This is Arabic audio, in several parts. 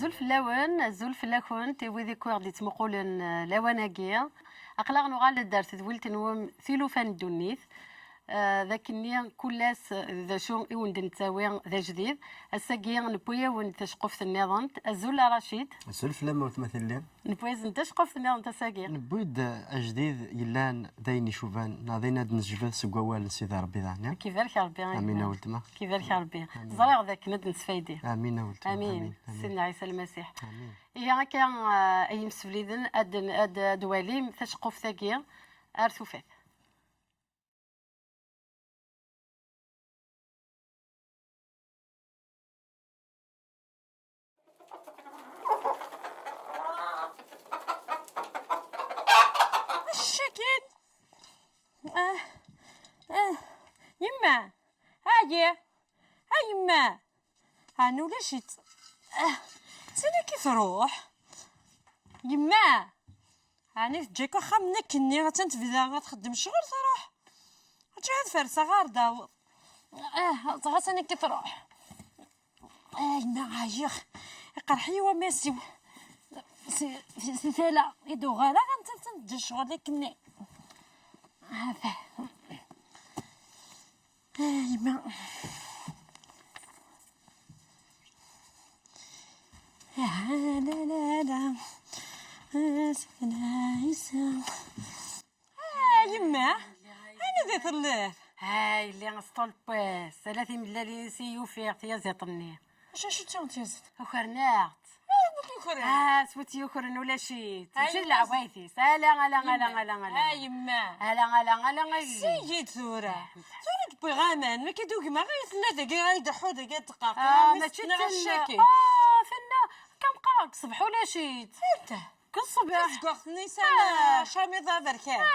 الزلف اللون الزلف اللكون تيوي ذيكوغ دي تمقولن لواناكيا أقلق نغال دارت ذويلت نوم ثيلوفان دونيث ذاك النيا كلاس ذا شو يوند نتاوي ذا جديد الساقيا نبويا وين تشقف النظام الزول رشيد الزلف لما وتمثلين نبويا تشقف النظام تساقيا نبويد أجديد يلان داين يشوفان ناضينا نجبد سقوال سيدي ربي ذانا كيفاش ربي امين ولتما كيفاش ربي زرع ذاك ند نسفايدي امين ولتما امين سيدنا عيسى المسيح امين يا كان اي مسفليدن اد دواليم تشقف ثاقيا ارثو فات يما هاي يما هانو ولا شيت سنة كيف روح يما هاني تجيك واخا منك كني غتنتفدا غتخدم شغل تروح هادشي هاد فرسه غير داوض غاسني كيف روح يما عايخ يقرحي وماسي سي ثلا يدو غالا غنتنتج الشغل لي كني هذا يما لا لا لا يما انا ذي ثلاث هاي اللي غسطول باس 30 ملالي سيو فيغ يا زيطني شو تنتيزت وخرناغت سوتي يخرن ولا شي تمشي لعوايثي لا يما لا سيد ثورة تبغي غامان ما كيدوك ما غيثنا داكي غيضحو داكي دقاق ما تشنا غشاكي فنا كم قاك صبح ولا شي انت كل صباح كتقوخ نيسان شاميضة بركان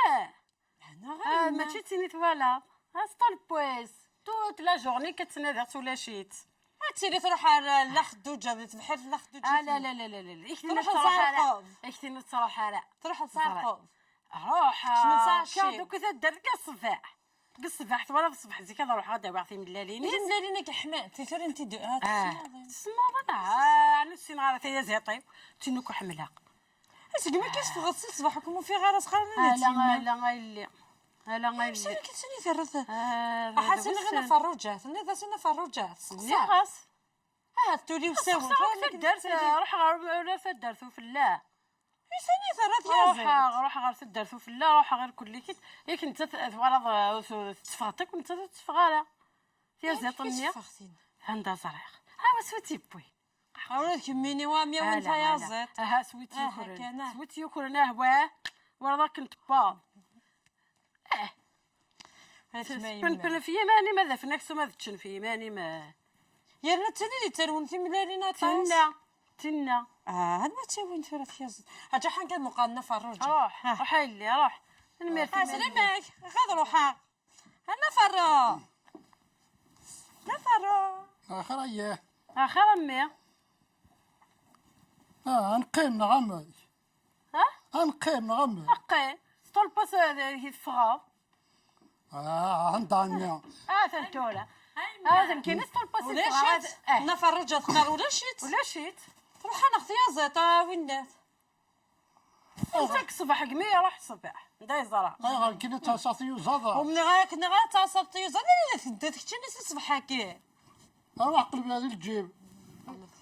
انا ما تشيتيني فوالا سطول بويس توت لا جورني كتنادغت ولا شيت تيري تروح على الخدوجه بحال الخدوجه لا تروح لصارقوب اختي الصراحه لا تروح لصارقوب روح شمساشي دوك تدار الصباح الصباح ولا الصبح زي كذا روح غدا واعطي ملاليني ملالينك حمان تيثور انت تسمى بدا على السناره تاع زيطيب تنوك حملها اسكي ما كاينش تغسل صباحكم وفي غير صغار لا غير شنو كتسني ثرث حاسين غير فروجات انا سنه فروجات خلاص تولي وساوي درت روح غير درتو في الله سني ثرث يا زين روح غير درتو في الله روح غير كل كيت ياك انت تفرض تفغطك وانت تفغالا يا زيطنيه عندها صريخ سويتي بوي حاولت كميني وامية وانت يا زيت سويتي يخرن سويتي يخرن هواه ورا كنت با بن في ماني ما ذفناك سما ذتشن في ماني ما يا لا تاني اللي ترون في ملالينا تنا ما تسوين ثلاث يا زيت هاجا حنا كان مقالنا فروج روح اللي روح نميرتي سلامك غاد روحا انا فرو لا فرو اخر اياه اخر امي نقيم نغمي نقيم نغمي اقي طول باس هي فغا عندنا ثنتولا هذا كاين طول باس ولا شيت انا فرجت خير ولا شيت روح انا اختي يا زيطه وين دات انت صباح قميه روح الصباح داي زرع غير كنا تصاطيو زاده ومن غير كنا غير تصاطيو زاده اللي تدات كنتي ناس صباح هكا اروح قلب هذه الجيب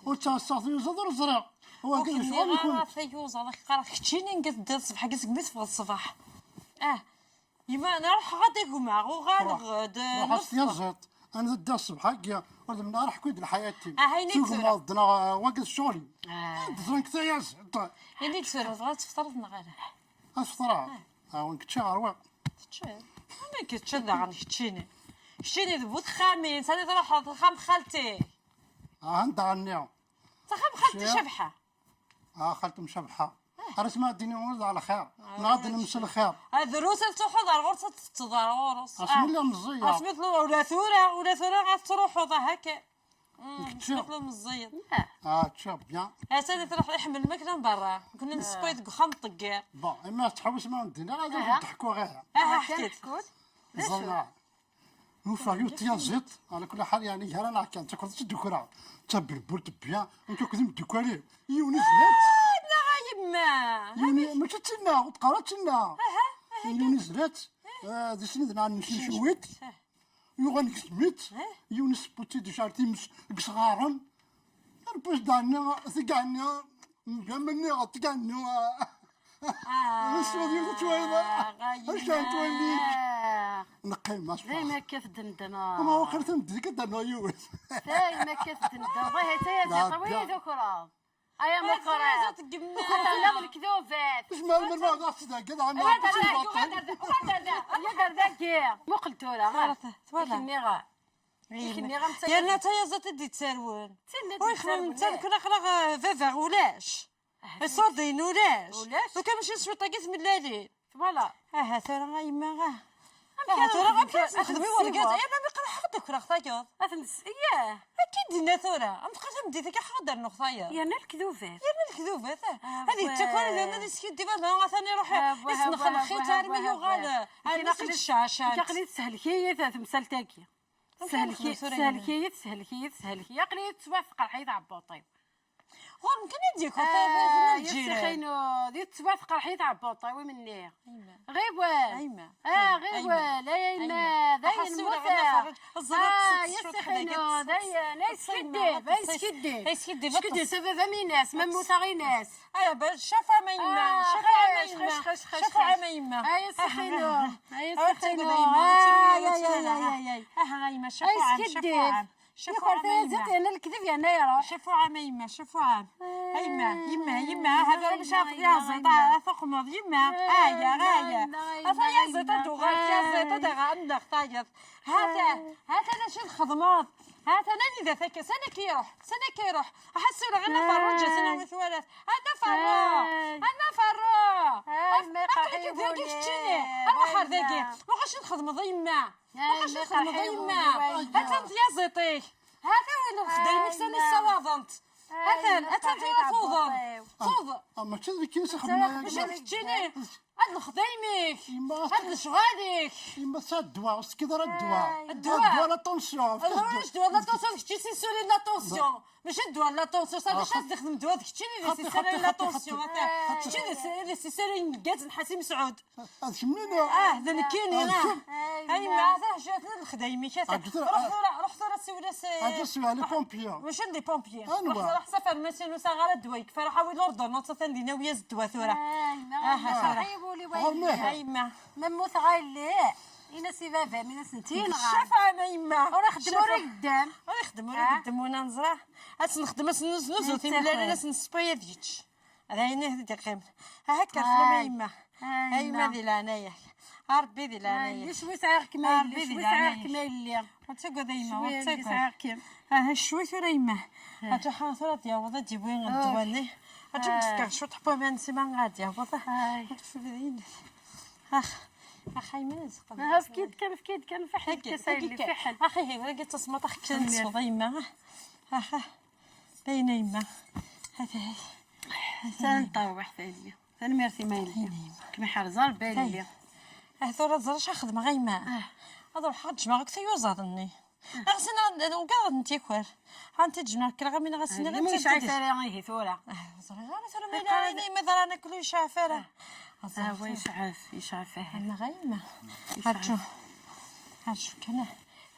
وتصاطيو زاده الزرع هو كاين شغل يكون ثيو زاده قرا كنتي نقد دات صباح كاس قميت في الصباح يما انا نروح غادي كما غاد روح يا زيت انا دا الصبح هكا ولا من نروح كود لحياتي هايني تسرع ضنا واقف شغلي درنك تا يا زيت هايني تسرع غاد تفطرتنا غير افطر وين كنتي غروق ما كتشد عن كتشيني ذبوت خامين سالي تروح خام خالتي انت غنيا تخام خالتي شبحه خالتي مشبحه رسمة الدنيا ولد على خير نغادي نمشي الخير دروس تحضر غرصة تضر غرص اسم الله مزية اسمت له ولا ثورة غاد تروحوا هكا اسمت له مزية تشوف بيان سالي تروح يحمل الماكلة من برا كنا نسقيت خام طقير بون اما تحوس ما ندينا غادي نضحكوا غير حكيت زلنا وفايو تيازيط على كل حال يعني هرانا كان تاكل الدكرة تبر بولت بيا انتو كذم الدكاري يوني زلات يما يوني ماشي تسنى وتقرا تسنى يوني زلات ذي سند نعم شويت يوغان كسميت يوني سبوتي دي شارتي مش صغارن باش دعنا ثقعنا مجمعني غتقعنا نسوا ديال تويضا اش تولي نقي ما شاء زي الله ما كيف دندنا ما هو خير تنديك دنا يوز زي ما كيف دندنا بغي تايا طويل ذكرى ايا مكرات لا من الكذوبات اش مال ما غاص دا كذا عندنا يا درداكي مو قلت ولا لكني غا يا نتا يا زات دي تسرون ويخدم انت كنا خلاغ فافا ولاش صادين ولاش وكان ماشي نسوي طاقيت من الليل فوالا ترى يما ترى نخدمي ورقات انا ما قرا حدك راه خطايا اثنس اياه اكيد دينا ثورة ام تقاسم بديتك حاضر نخطايا يا الكذوبات يا الكذوبات هذه تكون انا اللي سكيت ديما انا ثاني روح نسنخ الخيط رمي يغال انا قلت الشاشات تقليد سهلكيه تمثلتاكي سهلكيه قليد توافق الحيط عبوطيب غير يمكن يديك يسخينو دي توافق الحيط عبوطيب ومني غيبوال غيبوال يا يما داين الموتى يسخينو داين يسكدي سبب ميناس ما موتى غي ناس شفا ما يما شفا ما يما يسخينو انا الكذب يا نيرة شفوا عام يما شفوا عام يما هذا مش عارف يا زيطة ثقمض يما غاية هذا يا زيطة دوغات يا زيطة دغا عندك طايف هذا لاش الخدمات هذا انا اذا ثك سنة كيروح احس ولا غير فرج سنة وثوالث انا فرو اقلك كيف تشيني انا خرداكي وغاش نخدم ضيما وغاش نخدم ضيما هذا انت يا زيطي هذا وين الخدايمك سنة السواضنت هذا انت فوضى اما تشدي كيس خدمه مش تجيني هاد الخدايمك هاد شغادك يما الدواء وسكيدر الدواء لا طونسيون واش دواء لا طونسيون كشتي سي سوري لا طونسيون ماشي الدواء لا طونسيون صافي شاد تخدم دواء كشتي لي سي سوري لا طونسيون كشتي لي سي سوري نقات الحسين مسعود هذا شمنين هذا الكيني هاي ما هذا جات الخدايمك روح ثورة سي هذا سوى لي بومبيون ماشي لي بومبيي روح سافر ماشي نوسا غير الدواء كفا راح حاول لوردون تندينا ويا الدواء ثورة يما مموت غايلي إنا سي بابا من سنتين شافها ما يما وراه خدموا راه قدام وانا نزرع نخدم نزنوزو في ملالي ناس نسبايا ديتش هذا هنا هذا قيم هكا ما يما يما ذي لعنايا ربي ذي لعنايا شوي سعر كمال شوي سعر كمال تقعد يما تقعد شوي ثورة يما هاتو حاصلة يا وضع جيبوين الدواني هاتو تفكر شو تحبوا من سيمان غادي يا وضع اخي ماز فكيد كان فحل كسايل فحل اخي هي ولا تصمت اخ كان صديمه باينه يما هذا سنطوح ثانيه ثاني ميرسي مايلي كما حرزال بالي هذول الزرش اخذ مغيما هذول حق جماعه كثيوزادني غسنا وقاعد نتيكور انت جماعه كلا من غسنا غير مش عايزه غير ثوره مثلا انا كل شافره هو يشعف انا غيما هاتشو كنا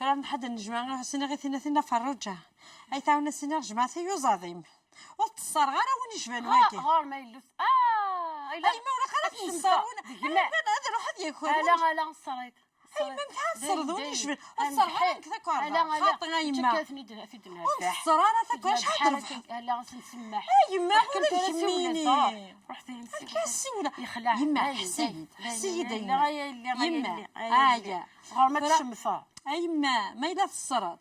راه حد الجماعه غسنا غير ثنا فروجه اي تاونا سنا جماعه ثيوزاديم وتصر غير وين يشبان واكي غير ما يلوس اي ما ولا قالت نصرونا هذا روح هذا ياكل لا نصريت اي ما محصر ذوني يشبان الصراحه كذا كره خاطنا يما تكاتني في الدنيا الصراحه ثك واش حضر لا غنسمح يما ولا يهمني رحتي كاسوله يخلع يما حسيد يما هايا غير ما تشمفا يما ما الا الصراد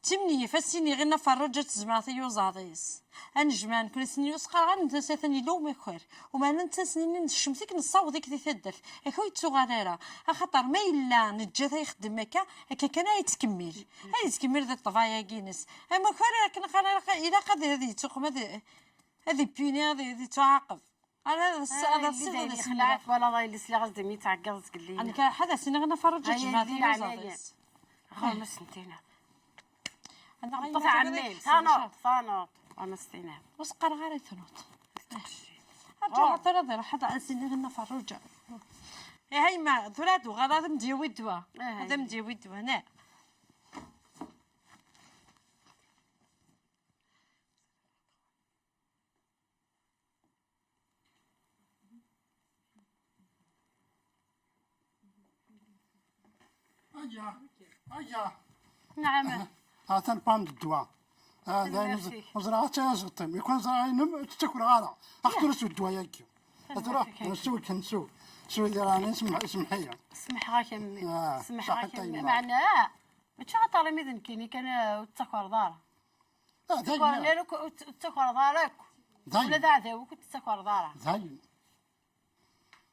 تمني فسيني غير نفرجت زعما يوزاديس انجمان كل سنين يسقى غنت ثاني لو مخير وما ننسى سنين الشمسيك نصاوضك دي تدف هكا يتسوغانيرا خاطر ما الا نجا يخدم هكا كان يتكمل يتكمل ذا الطفايا كينس اما كان قال الى قد هذه تقوم هذه بيني هذه تعاقب انا هذا السيد خلعت ولا ضايل سلا غزدي ميتعقز قال لي انا هذا سنين غنفرجت زعما يوزاديس غير سنتينا انا غير طفى عميل صانوط انا ستينا وسقر غير ثنوت رجع ترى راح هذا انسان غنا فروجه هاي ما ثلاث وغدا مدي ودوا هذا مدي ودوا هنا أيا نعم هذا البام الدواء هذا زراعة زغطم يكون زراعة نم تتكل غارة أخترس الدواء ياكي هذا نسوي كنسوي سوي ذراني اسم حيا اسمح غاك امي اسمح غاك صحتي امي ما. معناه مش عطى ميدن كيني كان تسكر دار تسكر ذاين ليلك تسكر دارك ولا ذا وكنت تسكر دارك ذاين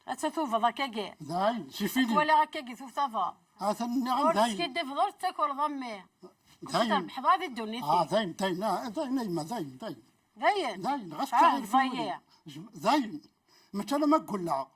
اتثوف ذاك ذاين سيفيدي ولا هكاكي ثوف تفا هذا النعم ورس ذاين كي فضل تاكل ضمي ذاين بحضاضي الدنيا ذاين ذاين ذاين ما ذاين ذاين ذاين ذاين غاس ضيع ذاين مثل ما تقول لها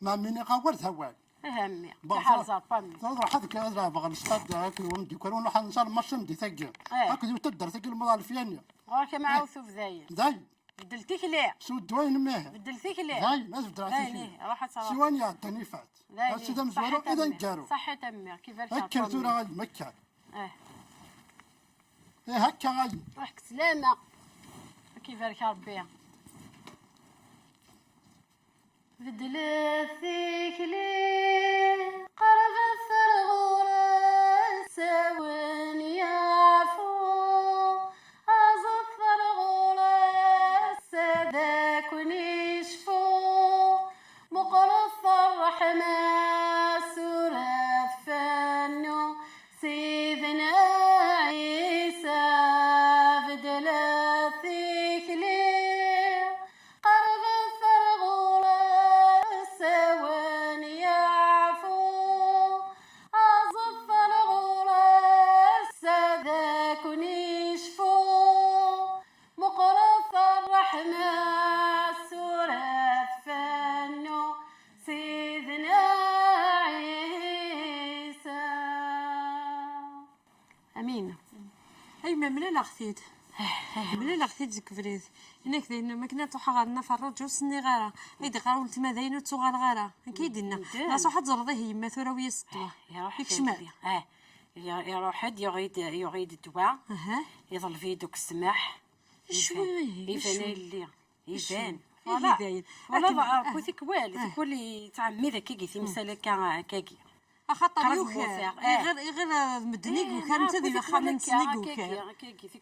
ما مني غور ثوال همي حرزات فمي تضرب حدك هذا بغى نصطاد ذاك ومدي كلون راح نصار مشم دي ثقل هكذا تقدر ثقل المضال فيني غاك معاه ثوف ذاين ذاين بدلتيك ليه سو دوين ماه بدلتيك ليه ذاين لازم ذاين دراسي ايه راح تصرف سواني عطاني فات هسه دم زورو اذا نجارو صحة امي كيف هكا زورا غاي مكة ايه هكا غاي روحك سلامة كيف ربي بدلتيك ليه قرب الثرغورة ساون يعفو أزف الثرغورة ساداك ونشفو مقرف الرحمة سورة فنو سيدنا عيسى بدلتيك ليه قرب الثرغورة ساون يعفو أزف الغورة ساداك ونشفو مقرف الرحمة سورة فنو سيدنا عيسى امين هاي ما ملي لاختيد ملي لاختيد زكفريت هناك داينا ما كنا توحا غارنا فرج وسني غارة ايدي غارة ولت ما داينو تسوغال غارة كيدنا ناس واحد زرضيه يما ثورة ويا ستوا يا روحي شمال يا روحد يغيد الدواء يظل في دوك السماح شوي يفان اللي يبان اللي داين والله كوثيك والي تعمي ذاك كي مساله كاكي خاطر قرب يوخا موثق. غير مدنيك وكان تدي خامن سنيك وكان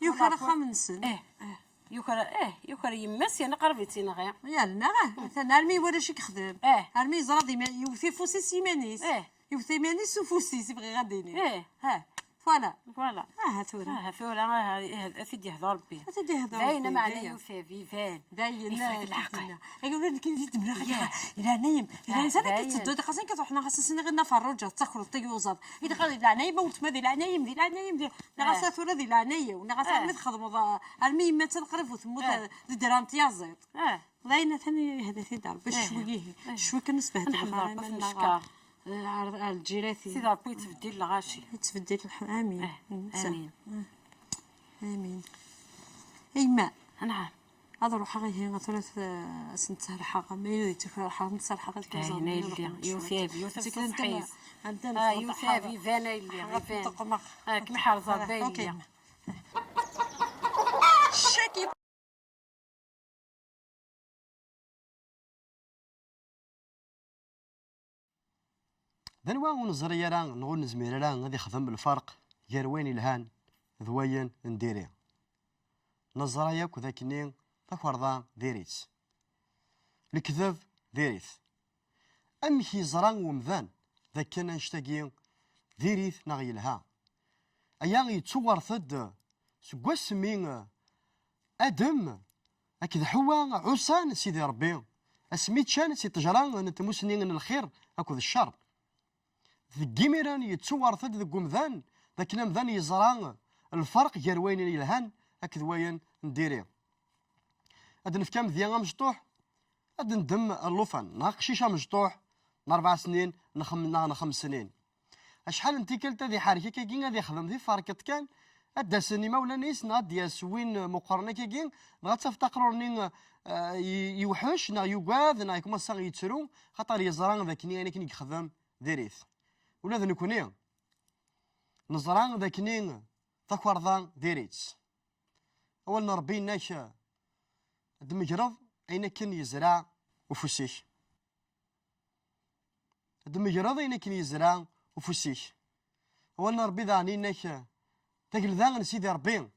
يوخا خامن سن يوكر يمس انا قربتي نغيا يلا مثلا ارمي ولا شي كخدم ارمي زرادي يوثي فوسي سيمانيس يوثي مانيس وفوسي يبغي غاديني فوالا ثورة ثدي هذا ربي تدي هذا باينه معنا يوثي فيفان داين العقل يقولوا لك كي تبنا الى نايم الى انسان كتسدو ديك خاصين كتروحنا خاصنا غير نفرجوا تاكلوا طيوزات اذا قال الى نايم وتما ديال العنايم ديال العنايم ديال غاسا ثورة ديال العنايه ونا غاسا مي تخدموا المي ما تنقرف وتموت درام تيازيط باينه ثاني هذا في دار باش شويه كنسبه نحضر الجيراتي سيدي ربي تبدل الغاشي تبدل امين امين ايما نعم هذا روح غير ثلاث سنت الحاقه ما يريد تروح نص الحاقه كيزون يوثيب صحيح عندنا يوثيب فانا اللي فان كما حارزه باين شاكي ذنوا ونزري راه نقول نزمير راه غادي يخدم بالفرق غير وين الهان ذوين نديري نزراياك ذاكني تفرضا ديريت الكذب ديريت امشي زران ومذان ذاك كان نشتاقي ديريت نغيلها ايا يتصور ثد سكواس مين ادم اكيد حوا عسان سيدي ربي اسميت شان سي تجران نتمسنين الخير اكو الشر ذكيميران يتصور ثد ذك مذان ذاك مذان يزران الفرق غير وين يلهان اكيد وين نديري هاد نفكام ذيان مشطوح هاد ندم اللوفان ناقشيشا مشطوح 4 سنين نخم 5 سنين شحال انت كلت هذه حركه كي هذه خدم في فاركت كان ادا سينما ولا نيس ناد ياس وين مقارنه كي غتفتقروني يوحش نا يقاد نا يكون صاغ يتسرو خاطر يزران ذاك ني انا كي نخدم ديريث ولا ذا نكوني نزران ذاك ني تاكوردان ديريت اول ربي ناش دمجرض اين كان يزرع وفسيش دمجرض اين كان يزرع وفسيش اول ربي ذاني ناش تاكل ذا سيدي ربي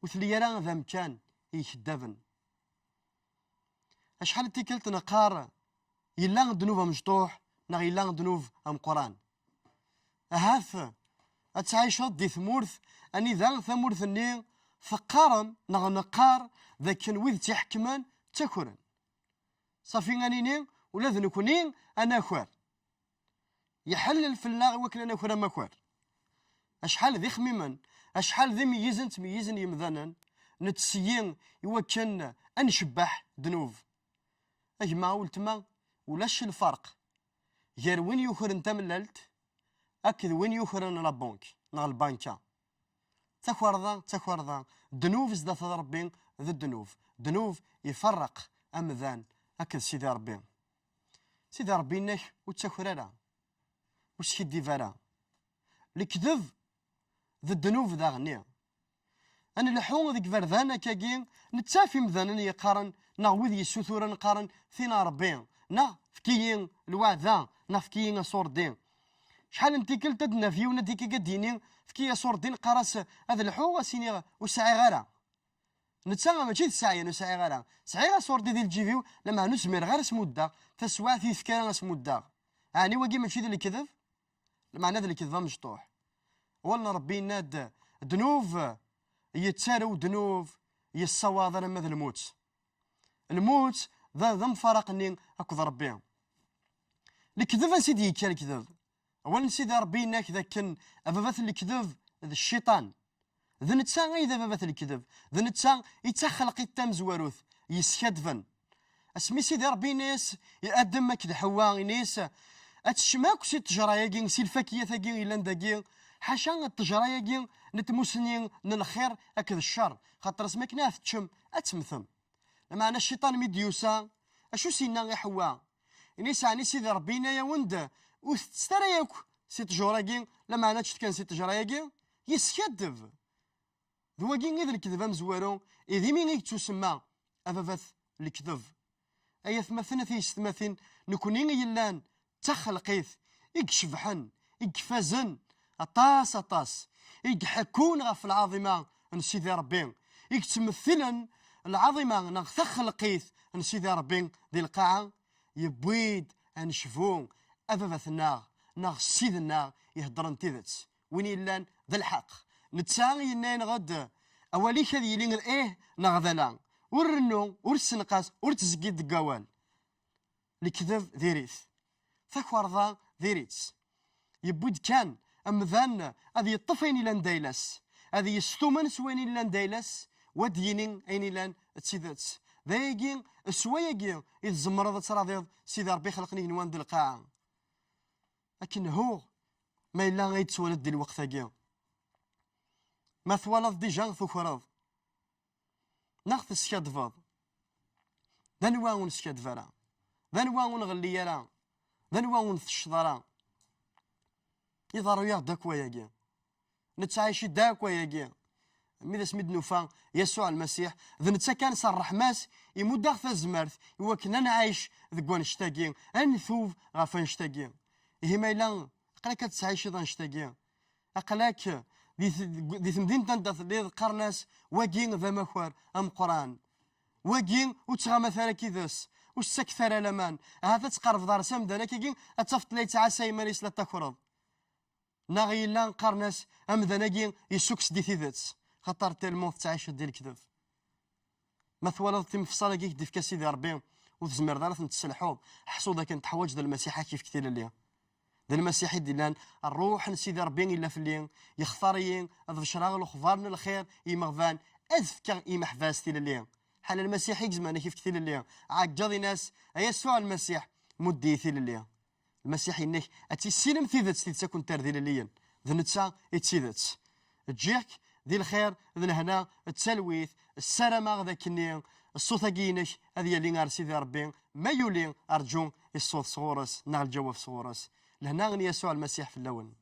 وثليران ذا مكان يشدفن شحال تيكلت نقار يلا ذنوب مشطوح نا يلا ذنوب ام قران هاف اتعيش دي ثمورث اني ذا ثمورث ني فقارن نقار ذاك ويذ تحكمان تاكرن صافي غانيني ولا ذنكوني انا خوار يحلل في اللاغ وكل انا خوار ما خوار اشحال ذي خميما اشحال ذي ميزن تميزن يمذانا نتسيين يوكن انشبح ذنوب اجمع ولتما ولاش الفرق غير وين يوخر انت مللت اكد وين يوخر انا لابونك نا البانكا تاكورضا ذنوب زاد ربي ذا ذنوب يفرق امذان اكد سيدي ربي نك وتاكورا وش كيدي فارا الكذب ذا الذنوب ذا غنيه انا لحون ذيك فردانا كاكين نتافي مذانا يقارن نغوذ يسوثورا نقارن فينا ربي نا فكيين الوعد نا فكيين صور دين شحال انتي كلت ادنا فيونا ديكي قديني فكي صور دين قراس هذا الحو سيني وسعي غيرها نتساغا ماشي تسعي نسعي غيرها سعي صور دي الجيفيو لما نسمر غير اسمودا فسوا في فكان اسمودا يعني واقي ماشي ذا الكذب معنى ذا الكذب مشطوح والله ربي ناد ذنوب يتسارو ذنوب يصواد لما ذا الموت ذا مفارقني اكو ربي الكذب سيدي يكال الكذب اولا سيدي ربي ناك ذا كان افافات الكذب ذا الشيطان ذا نتسان اذا افافات الكذب ذا نتسان يتخلق التام زواروث يسكدفن اسمي سيدي ربي ناس يقدم كذا حواء ناس اتشماك سي التجرايا سي الفاكيه ثاكي الا نداكي حاشا التجرايا نتمسنين الخير اكذا الشر خاطر اسمك ناف تشم اتمثم معنى الشيطان ميديوسا اشو سينا غي حواء اني ساني سيدي ربينا يا ولد وسترياك سي تجرايا لما انا كان سي تجرايا يسكدف ذواكي غير الكذب مزوارو اذا مين تسمى افافاث الكذب اي ثمثنا في ستماثين نكوني يلان تخلقيث يكشفحن يكفازن اطاس يحكون غف العظيمه ان سيدي ربي يتمثلا العظيمه نغ تخلقيث ان سيدي ربي ذي القاعه يبويد ان شفون افافاثنا نغ سيدنا يهضرن تيذت وين يلان ذا الحق نتساغي ينين غد اولي هذه يلين ايه نغذلا ورنو ورسنقاس ورتزقيد القوال الكذب ذيريث ثكورضا ذيريتس يبود كان امذان هذه يطفين لان دايلس هذه يستومن سوين لان دايلس ودينين اين لان تسيدات ذايقين سوايقين اذ زمرض تراضيض سيدي ربي خلقني نوان دي القاعه لكن هو ما الا غيتسولد دي الوقت هاكي ما ثوالض ديجا ثكورض ناخذ السكادفاض ذا نواون سكادفرا ذا نواون غليارا ذا نواون الشضرا يظهروا ياخدك وياكي نتعايشي داك وياكي ميدا سميد نوفا يسوع المسيح ذا نتا كان صرح ماس يمود داخل الزمارث هو كنا نعايش ذكوان نشتاقين انثوف غافا نشتاقين هما الا قلاك تسعيشي ذا نشتاقين اقلاك دي ثمدين تندث لي قرناس واقين ذا مخوار ام قران واقين وتغى مثلا كيدس وش سكثر لمان هذا تقرف دار سمدانا كيكين اتفت لي تعاسى مانيس لا تكرض ناغي لا قرناس ام ذناكين يسوكس دي ثيذاتس خاطر تالمون تعيش ديال الكذب ما ثوالض تمفصل كيك ديف كاسيدي ربي وتزمر دارت نتسلحو حصودا كانت حوايج ديال المسيحه كيف كثير اللي ذا المسيحي ديالان الروح نسيدي ربي الا في اللين يختارين هذا شراغ الخضار الخير يمغفان اذكى يمحفاز تيل اللين حال المسيحي زمان كيف كثير اللين عجضي ناس يسوع المسيح مدي تيل اللين المسيح إنك أتي سينم ثيذت تكون ترديل ليا ذا نتسا اتسيذت تجيك ذي الخير ذي الهنا التسلويث السلامة ذاك النية الصوت كينك هذه اللي غير سيدي ربي ما يولي أرجو الصوت صغورس نال الجواب صغورس لهنا غني يسوع المسيح في اللون.